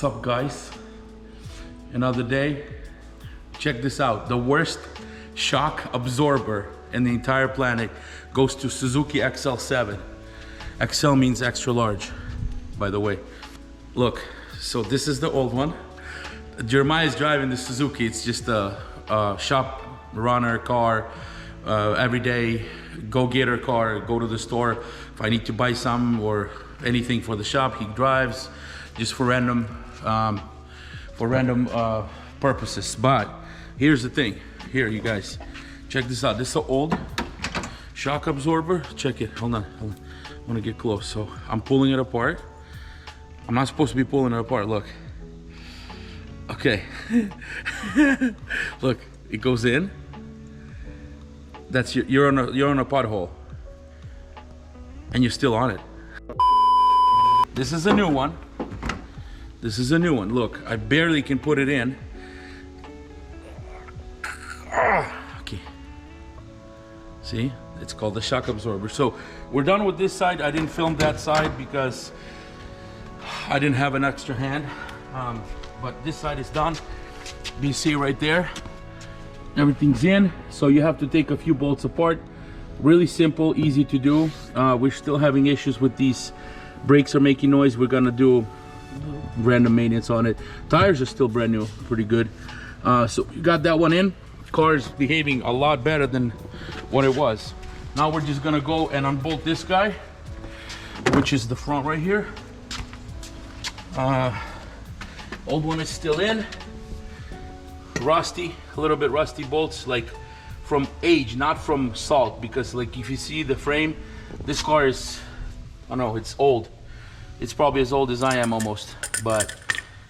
What's up, guys? Another day. Check this out. The worst shock absorber in the entire planet goes to Suzuki XL7. XL means extra large, by the way. Look, so this is the old one. Jeremiah is driving the Suzuki. It's just a shop runner car, everyday go-getter car. Go to the store if I need to buy some or anything for the shop. He drives just for random purposes. But here's the thing. Here, you guys, check this out. This is an old shock absorber. Check it. Hold on. I want to get close. So I'm pulling it apart. I'm not supposed to be pulling it apart. Look. Okay. Look, it goes in. That's you're on a pothole, and you're still on it. This is a new one. This is a new one. Look, I barely can put it in. Okay. See, it's called the shock absorber. So we're done with this side. I didn't film that side because I didn't have an extra hand. But this side is done. You see right there, everything's in. So you have to take a few bolts apart. Really simple, easy to do. We're still having issues with these. Brakes are making noise. We're gonna do random maintenance on it. Tires are still brand new, pretty good. So you got that one in. Car is behaving a lot better than what it was. Now we're just gonna go and unbolt this guy, which is the front right here. Old one is still in. Rusty, a little bit rusty bolts, like from age, not from salt, because like if you see the frame, this car is, I don't know, it's old. It's probably as old as I am almost, but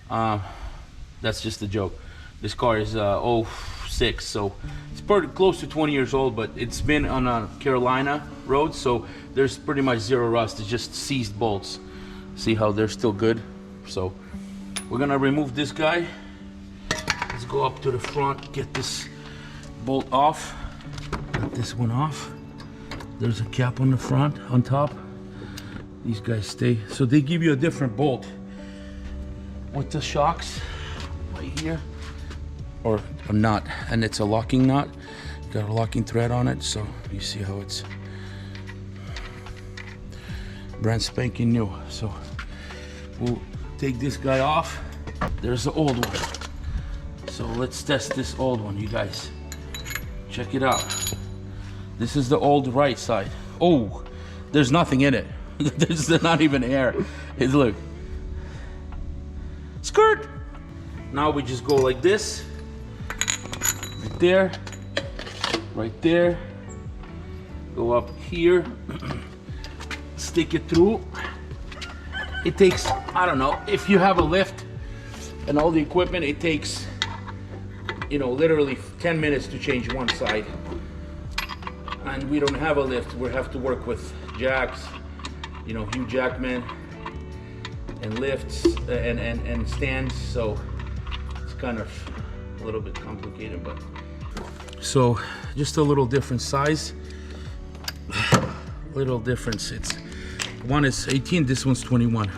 that's just a joke. This car is 06, so it's pretty close to 20 years old, but it's been on a Carolina road, so there's pretty much zero rust. It's just seized bolts. See how they're still good? So we're gonna remove this guy. Let's go up to the front, get this bolt off. Got this one off. There's a cap on the front, on top. These guys stay. So they give you a different bolt with the shocks right here, or a nut, and it's a locking nut. Got a locking thread on it, so you see how it's brand spanking new. So we'll take this guy off. There's the old one. So let's test this old one, you guys. Check it out. This is the old right side. Oh, there's nothing in it. There's not even air. Look. Skirt. Now we just go like this. Right there. Right there. Go up here. Stick it through. It takes, I don't know, if you have a lift and all the equipment, it takes, you know, literally 10 minutes to change one side. And we don't have a lift. We have to work with jacks, you know, Hugh Jackman, and lifts and stands. So it's kind of a little bit complicated, but. So just a little different size, little difference. It's, one is 18, this one's 21.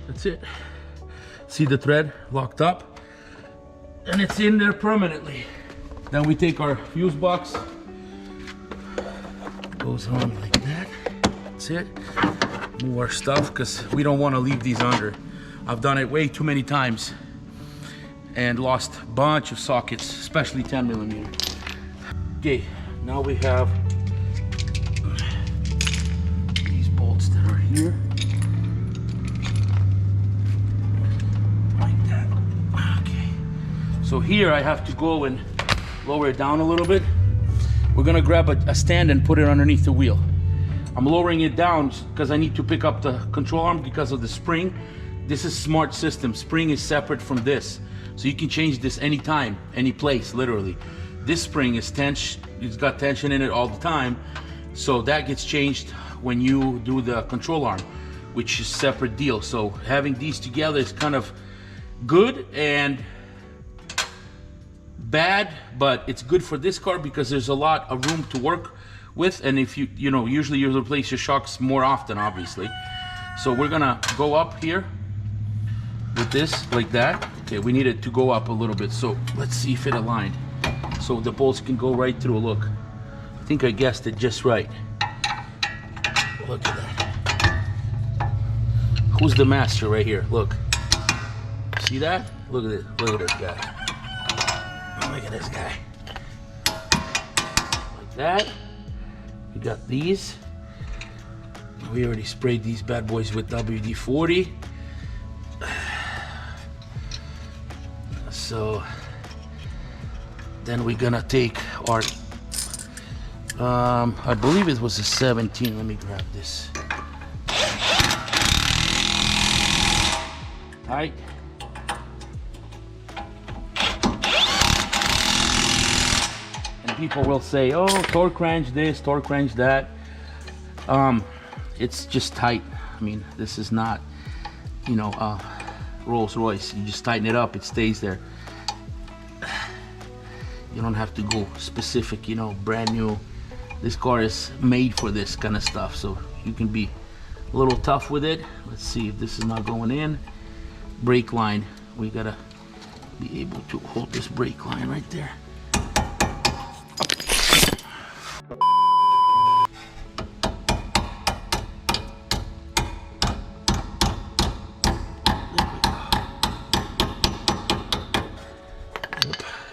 That's it. See the thread locked up, and it's in there permanently. Then we take our fuse box, goes on like that. That's it. Move our stuff, because we don't want to leave these under. I've done it way too many times and lost a bunch of sockets, especially 10mm. Okay, now we have these bolts that are here. Like that. Okay. So here I have to go and lower it down a little bit. We're gonna grab a stand and put it underneath the wheel. I'm lowering it down because I need to pick up the control arm because of the spring. This is smart system. Spring is separate from this. So you can change this anytime, any place, literally. This spring is tension, it's got tension in it all the time. So that gets changed when you do the control arm, which is a separate deal. So having these together is kind of good and bad, but it's good for this car because there's a lot of room to work with, and if you know, usually you replace your shocks more often, obviously. So we're gonna go up here with this like that. Okay, we need it to go up a little bit, so let's see if it aligned. So the bolts can go right through. Look, I think I guessed it just right. Look at that. Who's the master right here? Look. See that? Look at it. Look at this guy. Look at this guy. Like that. We got these. We already sprayed these bad boys with WD-40. So then we're gonna take our I believe it was a 17. Let me grab this. Tight. And people will say, oh, torque wrench this, torque wrench that. It's just tight. I mean, this is not, you know, Rolls Royce. You just tighten it up, it stays there. You don't have to go specific, you know, brand new. This car is made for this kind of stuff, so you can be a little tough with it. Let's see if this is not going in. Brake line, we gotta be able to hold this brake line right there.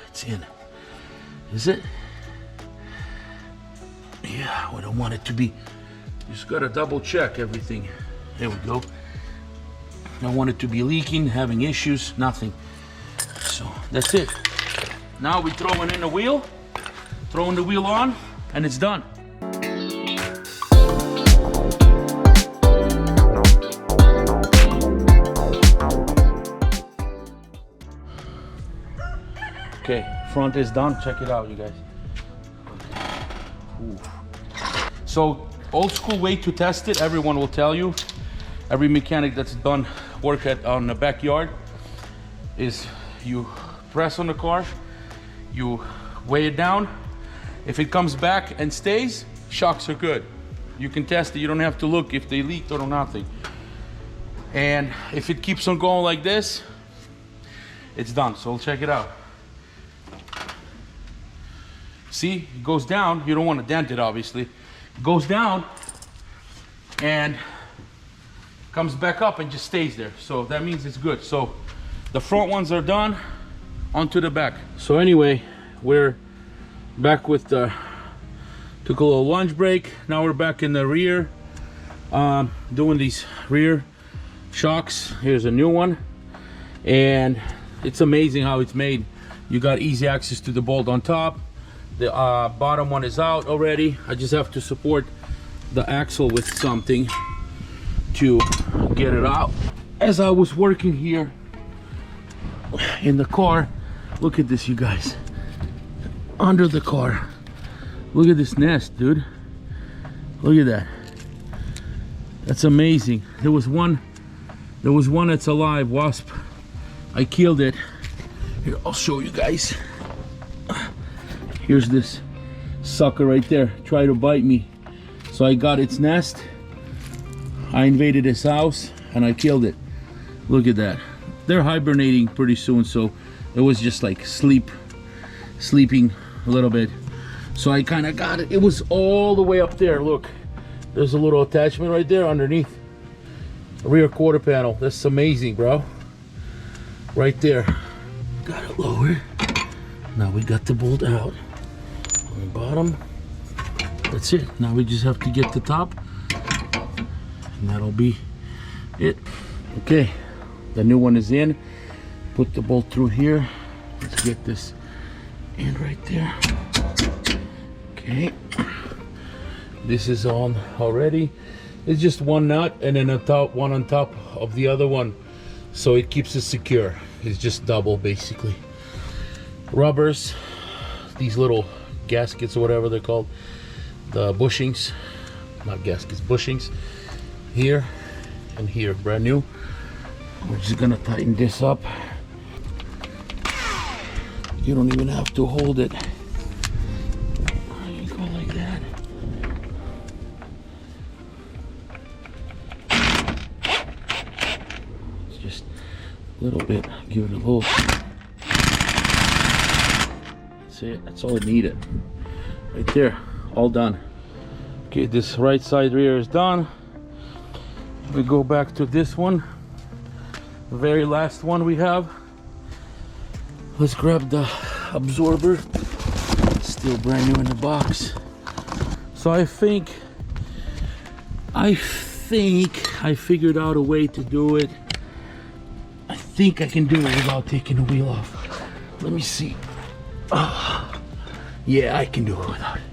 It's in. Is it? Yeah, we don't want it to be. Just gotta double check everything. There we go. Don't want it to be leaking, having issues, nothing. So that's it. Now we throwing in the wheel, throwing the wheel on, and it's done. Okay, front is done. Check it out, you guys. Ooh. So, old school way to test it, everyone will tell you, every mechanic that's done work on the backyard, is you press on the car, you weigh it down. If it comes back and stays, shocks are good. You can test it, you don't have to look if they leaked or nothing. And if it keeps on going like this, it's done. So we'll check it out. See, it goes down. You don't want to dent it, obviously. It goes down and comes back up and just stays there. So that means it's good. So the front ones are done, onto the back. So anyway, we're back with the, took a little lunch break. Now we're back in the rear, doing these rear shocks. Here's a new one. And it's amazing how it's made. You got easy access to the bolt on top. The bottom one is out already. I just have to support the axle with something to get it out. As I was working here in the car, look at this, you guys. Under the car. Look at this nest, dude. Look at that. That's amazing. There was one that's alive, wasp. I killed it. Here, I'll show you guys. Here's this sucker right there, try to bite me. So I got its nest, I invaded his house, and I killed it. Look at that. They're hibernating pretty soon, so it was just like sleeping a little bit. So I kind of got it. It was all the way up there. Look, there's a little attachment right there underneath. Rear quarter panel. That's amazing, bro. Right there. Got it lower. Now we got the bolt out. On the bottom. That's it. Now we just have to get the top. And that'll be it. Okay. The new one is in. Put the bolt through here. Let's get this in right there. Okay. This is on already. It's just one nut and then one on top of the other one. So it keeps it secure. It's just double basically. Rubbers, these little gaskets or whatever they're called, the bushings, not gaskets, bushings, here and here, brand new. We're just gonna tighten this up. You don't even have to hold it. You go like that. little bit, give it a little. That's it, that's all it needed. Right there, all done. Okay, this right side rear is done. We go back to this one, the very last one we have. Let's grab the absorber, still brand new in the box. So I think I figured out a way to do it. I think I can do it without taking the wheel off. Let me see. Oh, yeah, I can do it without it.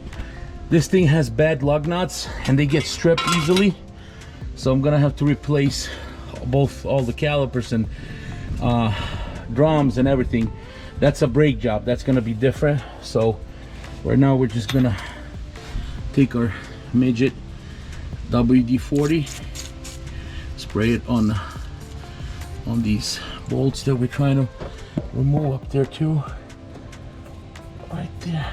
This thing has bad lug nuts and they get stripped easily. So I'm gonna have to replace all the calipers and drums and everything. That's a brake job, that's gonna be different. So right now we're just gonna take our midget WD-40, spray it on these bolts that we're trying to remove up there too. Right there.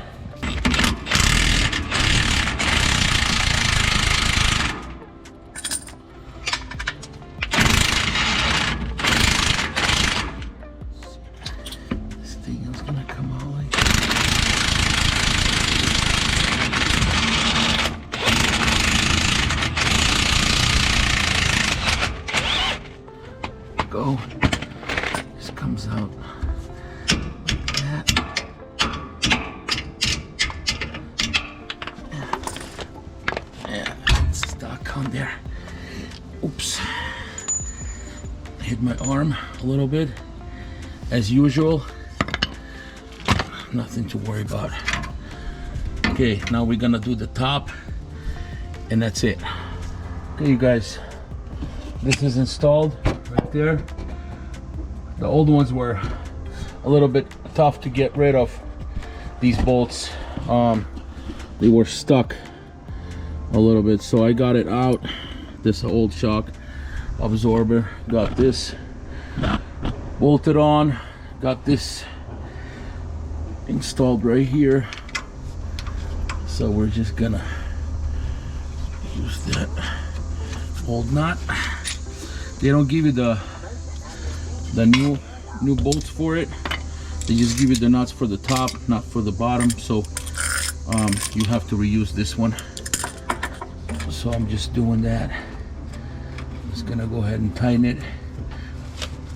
This thing is gonna come out like go. This comes out like that. Yeah, it's stuck on there. Oops. Hit my arm a little bit. As usual. Nothing to worry about. Okay, now we're gonna do the top and that's it. Okay, you guys. This is installed right there. The old ones were a little bit tough to get rid of, these bolts. They were stuck a little bit, so I got it out. This old shock absorber, got this bolted on, got this installed right here. So we're just gonna use that old nut. They don't give you the new bolts for it. They just give you the nuts for the top, not for the bottom. So you have to reuse this one. So I'm just doing that. I'm just gonna go ahead and tighten it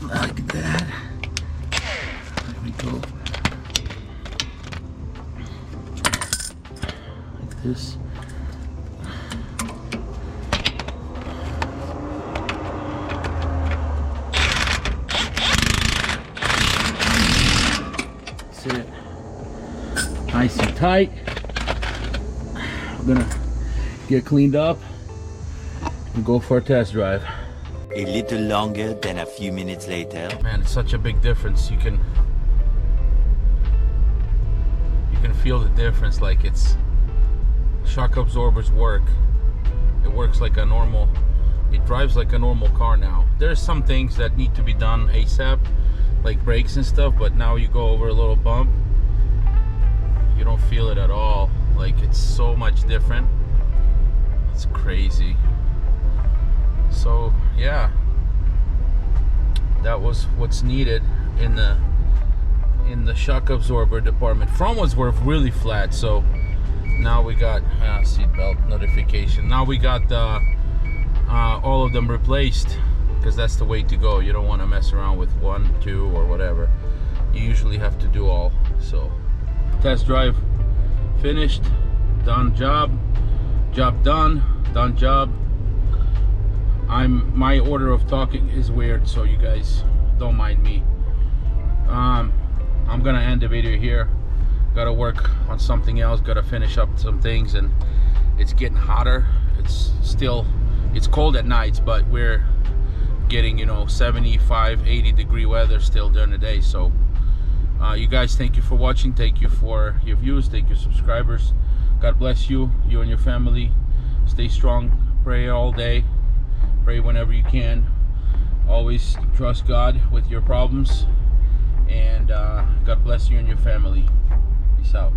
like that. There we go. Like this. It nice and tight. I'm gonna get cleaned up and go for a test drive. A little longer than a few minutes later. Man, it's such a big difference. You can feel the difference. Like, it's shock absorbers work. It works like a normal, it drives like a normal car now. There's some things that need to be done ASAP, like brakes and stuff, but now you go over a little bump, you don't feel it at all. Like, it's so much different. It's crazy. So yeah, that was what's needed in the shock absorber department. Front ones were really flat, so now we got seatbelt notification. Now we got all of them replaced, because that's the way to go. You don't want to mess around with 1, 2, or whatever. You usually have to do all. So test drive finished, done job done job. My order of talking is weird, so you guys don't mind me. I'm gonna end the video here. Gotta work on something else, gotta finish up some things, and it's getting hotter. It's cold at nights, but we're getting, 75, 80 degree weather still during the day. So you guys, thank you for watching, thank you for your views, thank you subscribers. God bless you and your family. Stay strong, pray all day, pray whenever you can. Always trust God with your problems, and God bless you and your family. Peace out.